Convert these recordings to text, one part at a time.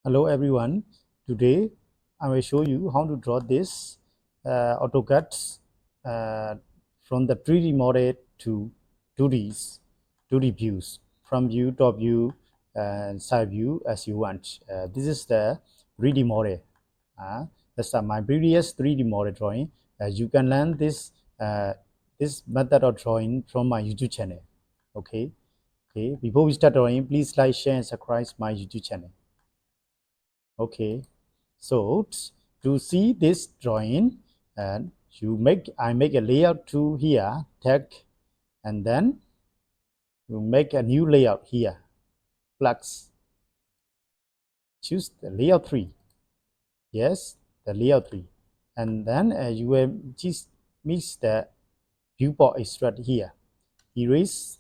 Hello everyone. Today I will show you how to draw this AutoCAD from the 3D model to 2D views, from view, top view, and side view as you want. This is the 3D model. That's my previous 3D model drawing. You can learn this method of drawing from my YouTube channel. Okay. Before we start drawing, please like, share, and subscribe my YouTube channel. Okay, so to see this drawing, and I make a layout to here, tag, and then you make a new layout here, plus choose the layout 3. Yes, the layout 3, and then you will just mix the viewport extract here. Erase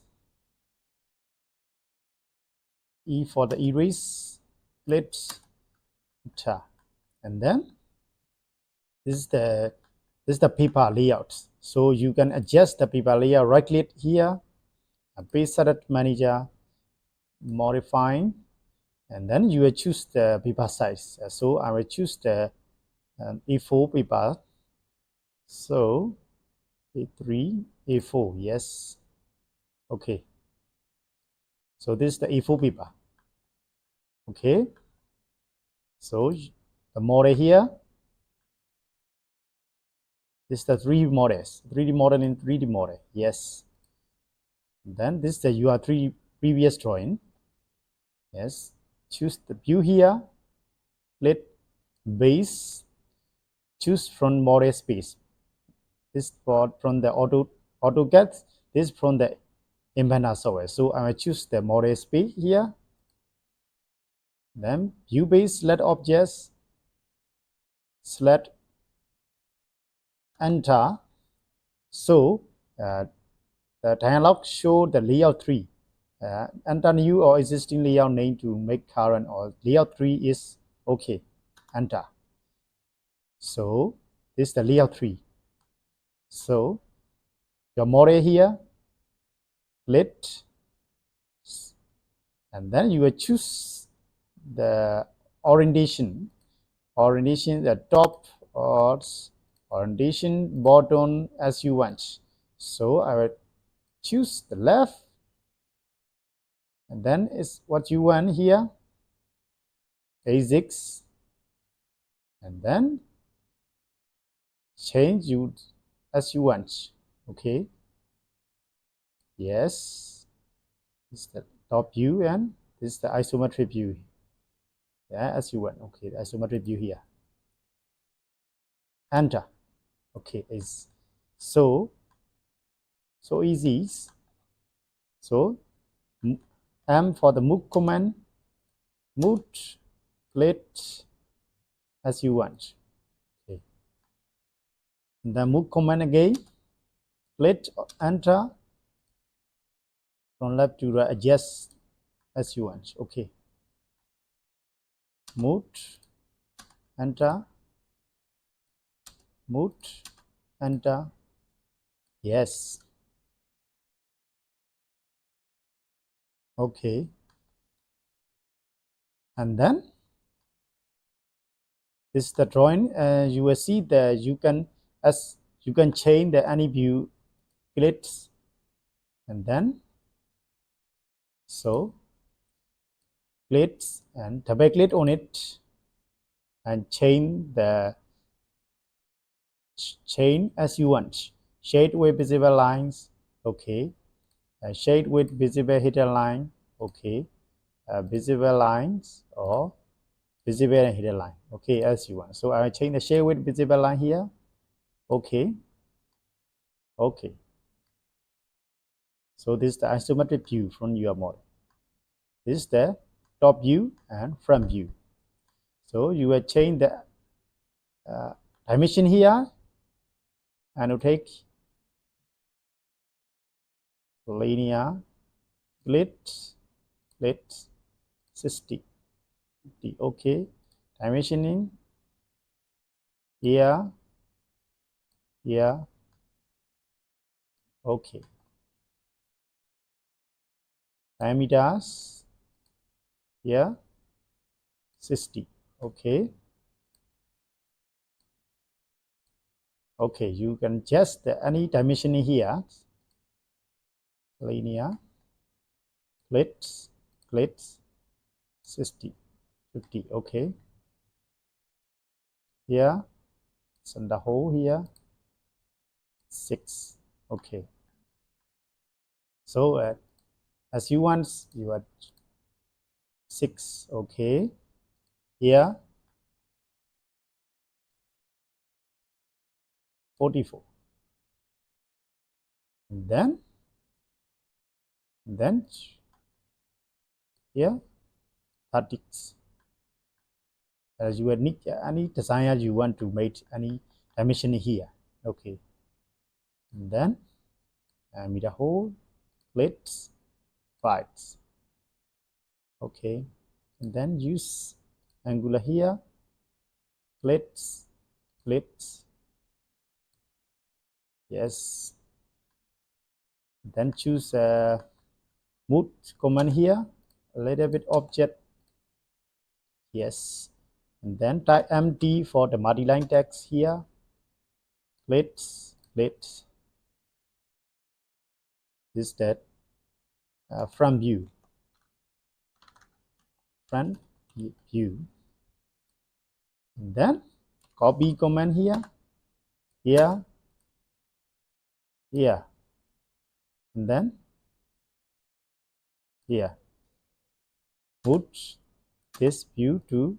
E for the erase, clips, and then this is the paper layout. So you can adjust the paper layout. Right click here, paste select manager, modifying, and then you will choose the paper size. So I will choose the A4 paper. So A3, A4, yes. Okay. So this is the A4 paper. Okay. So the model here. This is the 3D models. 3D model in 3D model. Yes. Then this is the your previous drawing. Yes. Choose the view here. Click base. Choose from model space. This from the AutoCAD. This from the Inventor software. So I will choose the model space here. Then view base select objects. Select enter. So the dialog show the layout 3. Enter new or existing layout name to make current, or layout 3 is okay. Enter. So this is the layout 3. So your model here, click, and then you will choose the orientation, the top or orientation bottom as you want. So I will choose the left, and then is what you want here, basics, and then change you as you want. Okay. Yes, this is the top view, and this is the isometric view. Yeah, as you want. Okay, the isometric view here. Enter. Okay, it's so easy. So M for the move command, move, click as you want. Okay. The move command again, click, enter, from left to right, adjust as you want. Okay. Move, enter, move, enter. Yes. Okay. And then this is the drawing. You will see that you can change the any view, clicks, and then so clicks and double click on it and change as you want. Shade with visible lines. Okay. Shade with visible hidden line. Okay. Visible lines or visible and hidden line. Okay, as you want. So I will change the shade with visible line here. Okay. Okay. So this is the isometric view from your model. This is the top view and front view. So you will change the dimension here, and you take linear, split 60. Okay. Dimensioning here. Okay. Diameters here 60. Okay. Okay, you can adjust any dimension here. Linear, clips, 60, 50. Okay. Here, and the hole here, 6. Okay. So as you want, you are 6. Okay. Here, 44. And then here, 30. As you need any design you want to make any dimension here. Okay. And then with the hole, clips, 5. Okay. And then use angular here, clips, yes. Then choose move command here, a little bit object, yes. And then type empty for the multi-line text here, clips, this that front view, and then copy command here, and then here, put this view to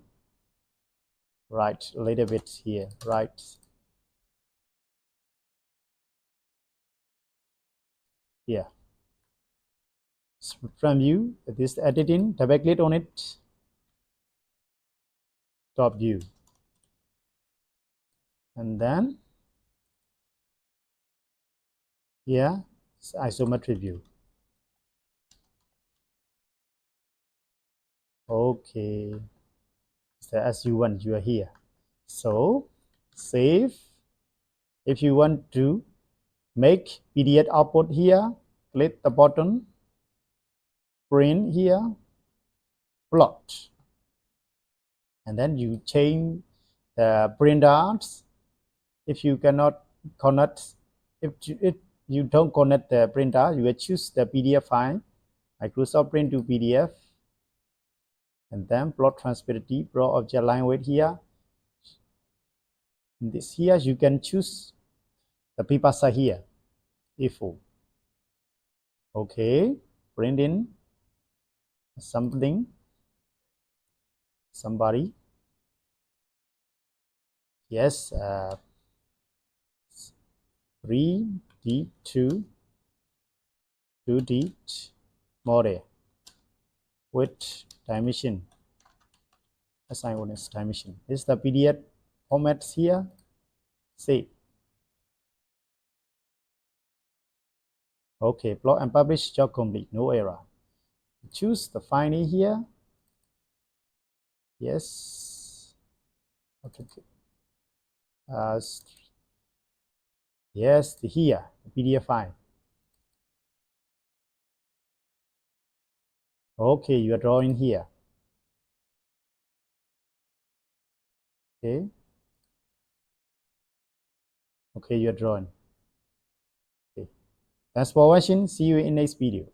right a little bit here, right. Here. From view, this editing, double click on it, top view. And then here, it's isometric view. Okay. So as you want, you are here. So save. If you want to make PDF output here, click the button, print here, plot. And then you change the printers. If you cannot connect, if you don't connect the printer, you will choose the PDF file, Microsoft Print to PDF, and then plot transparency, plot object line weight here. In this here, you can choose the pipasa here, if4. Okay, print in somebody, yes, 3D 2D model with dimension, assign one is dimension. This is the PDF format here. Save. Okay, plot and publish, job complete, no error. Choose the file here. Yes. Okay. Yes, here, the PDF file. Okay, you are drawing here. Okay. Okay, you are drawing. Okay. Thanks for watching. See you in next video.